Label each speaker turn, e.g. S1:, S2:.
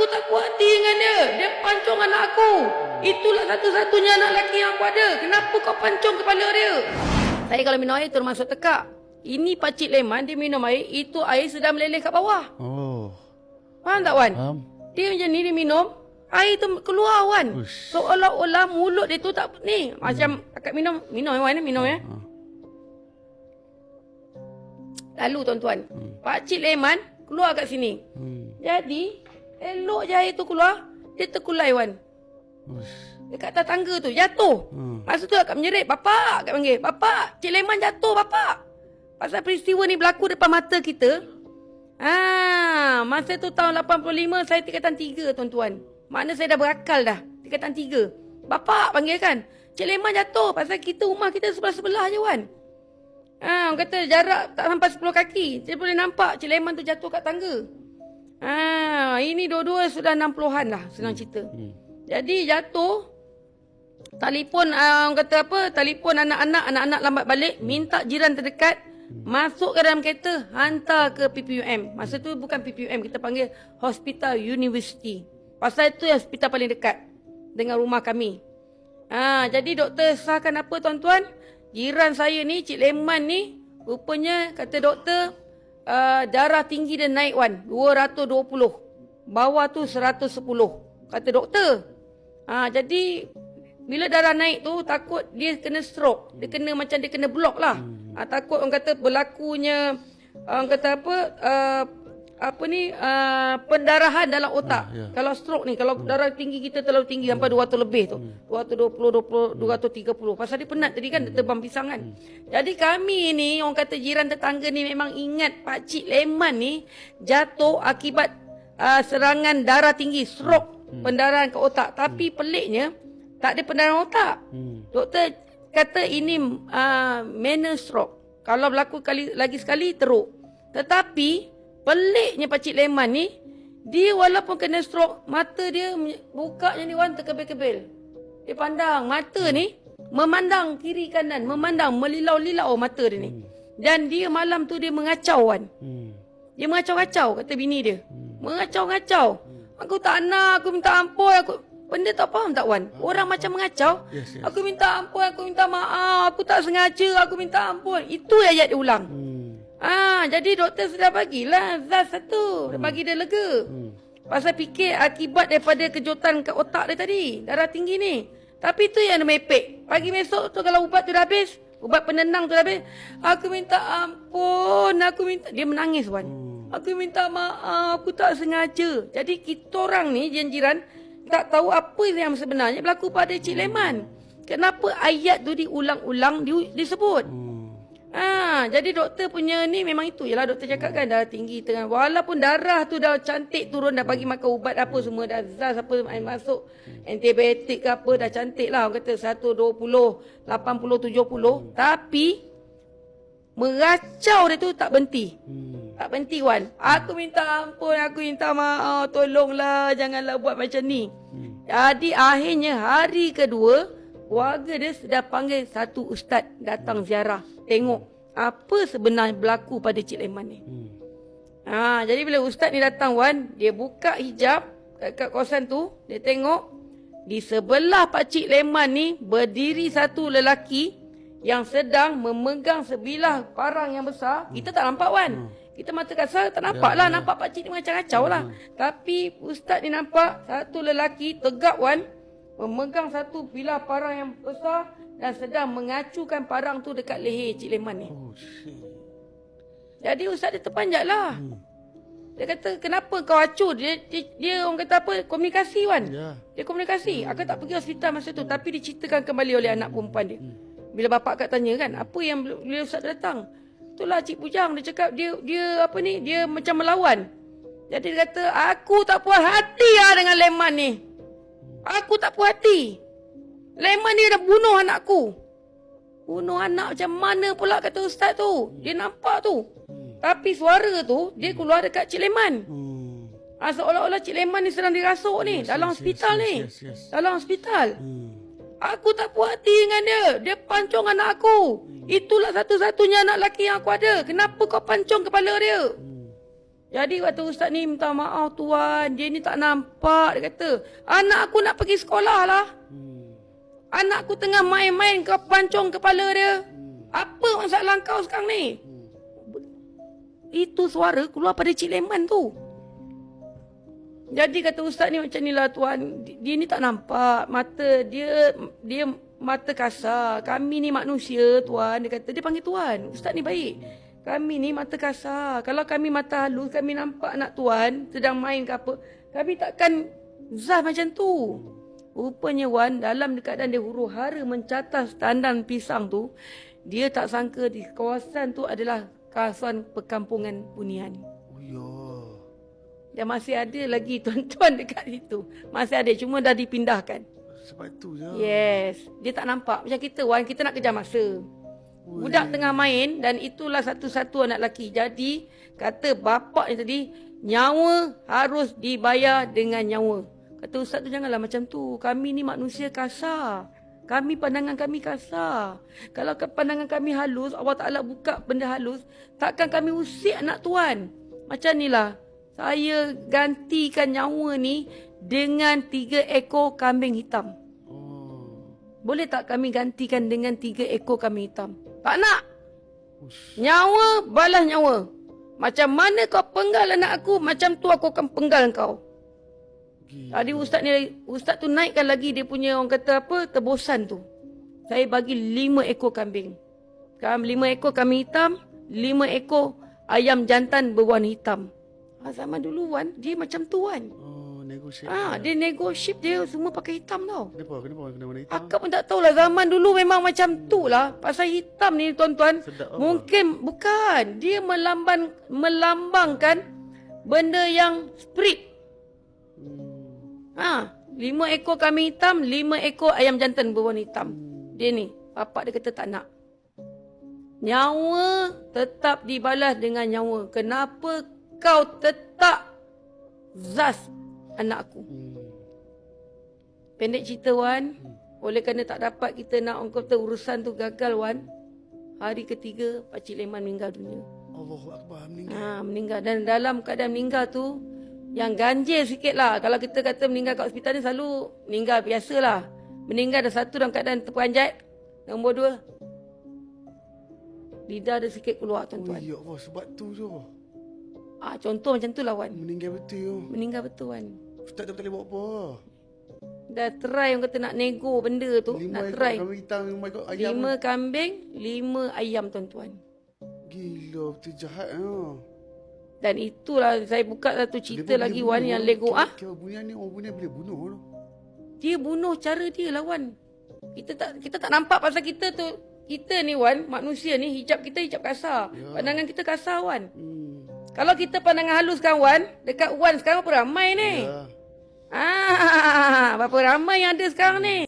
S1: Aku tak puas hati dengan dia. Dia pancung anak aku. Itulah satu-satunya anak lelaki yang aku ada. Kenapa kau pancung kepala dia? Saya kalau minum air termasuk tekak. Ini Pakcik Leman, dia minum air, itu air sedang meleleh kat bawah.
S2: Oh.
S1: Faham tak, Wan?
S2: Faham.
S1: Dia macam ni, dia minum, air tu keluar, Wan.
S2: Uish.
S1: Seolah-olah mulut dia tu tak, ni, macam akak minum Wan, minum ya. Lalu tuan-tuan, Pakcik Leman keluar kat sini. Jadi, elok je air tu keluar, dia terkulai, Wan.
S2: Uish.
S1: Dekat atas tangga tu, jatuh. Masa tu akak menjerit, bapak, akak panggil. Bapak, Cik Leman jatuh, bapak. Pasal peristiwa ni berlaku depan mata kita. Masa tu tahun 85, saya tingkatan 3, tuan-tuan. Makna saya dah berakal dah. Tingkatan 3. Bapak panggil kan. Cik Leman jatuh. Pasal kita, rumah kita sebelah-sebelah je, Wan. Orang kata jarak tak sampai 10 kaki. Saya boleh nampak Cik Leman tu jatuh kat tangga. Ini dua-dua sudah 60-an lah, senang cerita. Jadi jatuh. Telefon, orang kata apa, telefon anak-anak lambat balik. Minta jiran terdekat. Masuk ke dalam kereta, hantar ke PPUM. Masa tu bukan PPUM, kita panggil Hospital University. Pasal itu hospital paling dekat dengan rumah kami. Jadi doktor sahkan apa, tuan-tuan? Jiran saya ni, Cik Leman ni, rupanya kata doktor, darah tinggi dia naik, Wan, 220. Bawah tu 110. Kata doktor. Jadi bila darah naik tu, takut dia kena stroke. Dia kena macam dia kena block lah. Takut orang kata berlakunya, orang kata apa, pendarahan dalam otak. Kalau stroke ni, kalau darah tinggi kita terlalu tinggi sampai 200 lebih tu. 220, 230. Pasal dia penat tadi kan, dia terbang pisang kan. Jadi kami ni, orang kata jiran tetangga ni memang ingat Pakcik Leman ni jatuh akibat serangan darah tinggi, stroke, pendarahan ke otak. Tapi peliknya, tak ada pendarahan otak. Doktor kata ini minor stroke. Kalau berlaku lagi sekali, teruk. Tetapi, peliknya Pakcik Leman ni, dia walaupun kena stroke, mata dia buka je ni, Wan, terkebil-kebil. Dia pandang, mata ni, memandang kiri kanan, memandang, melilau-lilau mata dia ni. Dan dia malam tu dia mengacau, Wan. Dia mengacau-ngacau, kata bini dia. Mengacau-ngacau. Aku tak nak, aku minta ampun, benda tak faham tak, Wan? Orang macam mengacau.
S2: Yes.
S1: Aku minta ampun, aku minta maaf, aku tak sengaja, aku minta ampun. Itu ayat dia ulang. Jadi doktor sudah bagilah zat satu. Dia bagi dia lega. Pasal fikir akibat daripada kejutan ke otak dia tadi. Darah tinggi ni. Tapi itu yang dia mepek. Pagi besok tu kalau ubat tu dah habis, ubat penenang tu dah habis, aku minta ampun, aku minta. Dia menangis, Wan. Aku minta maaf, aku tak sengaja. Jadi kita orang ni, jiran-jiran, tak tahu apa yang sebenarnya berlaku pada Cik Leman. Kenapa ayat tu diulang-ulang disebut? Jadi doktor punya ni memang itu. Yalah doktor cakap kan darah tinggi tengah. Walaupun darah tu dah cantik turun, dah bagi makan ubat apa semua, dah zaz apa masuk, antibiotik ke apa, dah cantik lah. Orang kata 120, 80, 70. Tapi meracau dia tu tak berhenti. Tak berhenti, Wan. Aku minta ampun, aku minta maaf, tolonglah, janganlah buat macam ni. Jadi akhirnya hari kedua, warga dia sudah panggil satu ustaz datang ziarah. Tengok apa sebenarnya berlaku pada Cik Leman ni. Jadi bila ustaz ni datang, Wan, dia buka hijab kat kawasan tu, dia tengok di sebelah Pakcik Leman ni berdiri satu lelaki yang sedang memegang sebilah parang yang besar. Kita tak nampak, Wan. Kita mata kasar tak nampak lah. Nampak pakcik ni macam kacau lah. Tapi ustaz ni nampak satu lelaki tegak, Wan, memegang satu bilah parang yang besar dan sedang mengacukan parang tu dekat leher Cik Leman ni. Jadi ustaz dia terpanjat lah. Dia kata, kenapa kau acu? Dia orang kata apa? Komunikasi, Wan. Dia komunikasi. Aku tak pergi hospital masa tu, tapi diceritakan kembali oleh anak perempuan dia. Bila bapak akak tanya kan, apa yang bila ustaz datang? Itulah Cik Bujang, dia cakap dia apa ni, dia macam melawan. Jadi dia kata, aku tak puas hati lah dengan Leman ni. Aku tak puas hati. Leman ni dah bunuh anakku. Bunuh anak macam mana pula, kata ustaz tu. Dia nampak tu. Tapi suara tu dia keluar dekat Cik Leman. Seolah-olah Cik Leman ni sedang dirasuk ni. Dalam hospital ni. Dalam hospital. Aku tak puas hati dengan dia. Dia pancung anak aku. Itulah satu-satunya anak lelaki yang aku ada. Kenapa kau pancung kepala dia? Jadi waktu ustaz ni minta maaf tuan, dia ni tak nampak. Dia kata, anak aku nak pergi sekolah lah. Anak aku tengah main-main ke pancung kepala dia. Apa masalah kau sekarang ni? Itu suara keluar pada Cik Leman tu. Jadi kata ustaz ni macam ni lah tuan, dia ni tak nampak. Mata dia mata kasar. Kami ni manusia tuan. Dia kata, dia panggil tuan. Ustaz ni baik. Kami ni mata kasar. Kalau kami mata halus, kami nampak anak tuan sedang main ke apa, kami takkan zah macam tu. Rupanya Wan, dalam keadaan dia huru hara mencatas tandan pisang tu, dia tak sangka di kawasan tu adalah kawasan perkampungan hunian.
S2: Oh ya.
S1: Dan masih ada lagi tuan-tuan dekat situ. Masih ada, cuma dah dipindahkan.
S2: Sebab tu je.
S1: Yes. Dia tak nampak. Macam kita Wan, kita nak kejar masa. Budak tengah main dan itulah satu-satu anak lelaki. Jadi kata bapak ni tadi, nyawa harus dibayar dengan nyawa. Kata ustaz tu, janganlah macam tu. Kami ni manusia kasar. Pandangan kami kasar. Kalau pandangan kami halus, Allah Ta'ala buka benda halus, takkan kami usik anak tuan. Macam ni lah. Saya gantikan nyawa ni dengan 3 ekor kambing hitam. Boleh tak kami gantikan dengan 3 ekor kambing hitam? Tak nak. Nyawa balas nyawa. Macam mana kau penggal anak aku, macam tu aku akan penggal kau. Tadi ustaz tu naikkan lagi dia punya, orang kata apa, tebusan tu. Saya bagi 5 ekor kambing. 5 ekor kambing hitam, 5 ekor ayam jantan berwarna hitam. Zaman dulu Wan, dia macam tu Wan. Dia negotiate dia semua pakai hitam tau.
S2: Kenapa kena warna hitam?
S1: Akak pun tak tahulah, zaman dulu memang macam tu lah. Pasal hitam ni tuan-tuan, mungkin bukan. Dia melambangkan benda yang spirit. 5 ekor kambing hitam, 5 ekor ayam jantan berwarna hitam. Dia ni, bapak dia kata tak nak. Nyawa tetap dibalas dengan nyawa. Kenapa kau tetap zas anak aku? Pendek cerita Wan, oleh kerana tak dapat kita nak orang kata urusan tu gagal Wan, hari ketiga Pakcik Leman meninggal dunia.
S2: Allahu Akbar, meninggal.
S1: Meninggal. Dan dalam keadaan meninggal tu, yang ganjil sikit lah. Kalau kita kata meninggal kat hospital ni selalu meninggal biasalah. Meninggal dah satu dalam keadaan terperanjat. Nombor 2, lidah ada sikit keluar tuan-tuan.
S2: Oh ya Allah, sebab tu je.
S1: Contoh macam tu lah Wan.
S2: Meninggal betul.
S1: Meninggal betul Wan.
S2: Ustaz tak boleh buat apa.
S1: Dah try orang kata nak nego benda tu.
S2: 5
S1: nak
S2: ekor
S1: try.
S2: kambing hitam, 5 ekor ayam.
S1: 5 kambing, 5 ayam tuan-tuan.
S2: Gila, betul jahat.
S1: Dan itulah saya buka satu cerita lagi Wan yang lego.
S2: Kira bunyian ni, orang bunyian boleh bunuh tu.
S1: Dia bunuh cara dia lah Wan. Kita tak nampak pasal kita tu. Kita ni Wan, manusia ni, hijab kita hijab kasar. Pandangan kita kasar Wan. Kalau kita pandangan halus kan Wan, dekat Wan sekarang berapa ramai ni? Berapa ramai yang ada sekarang ni?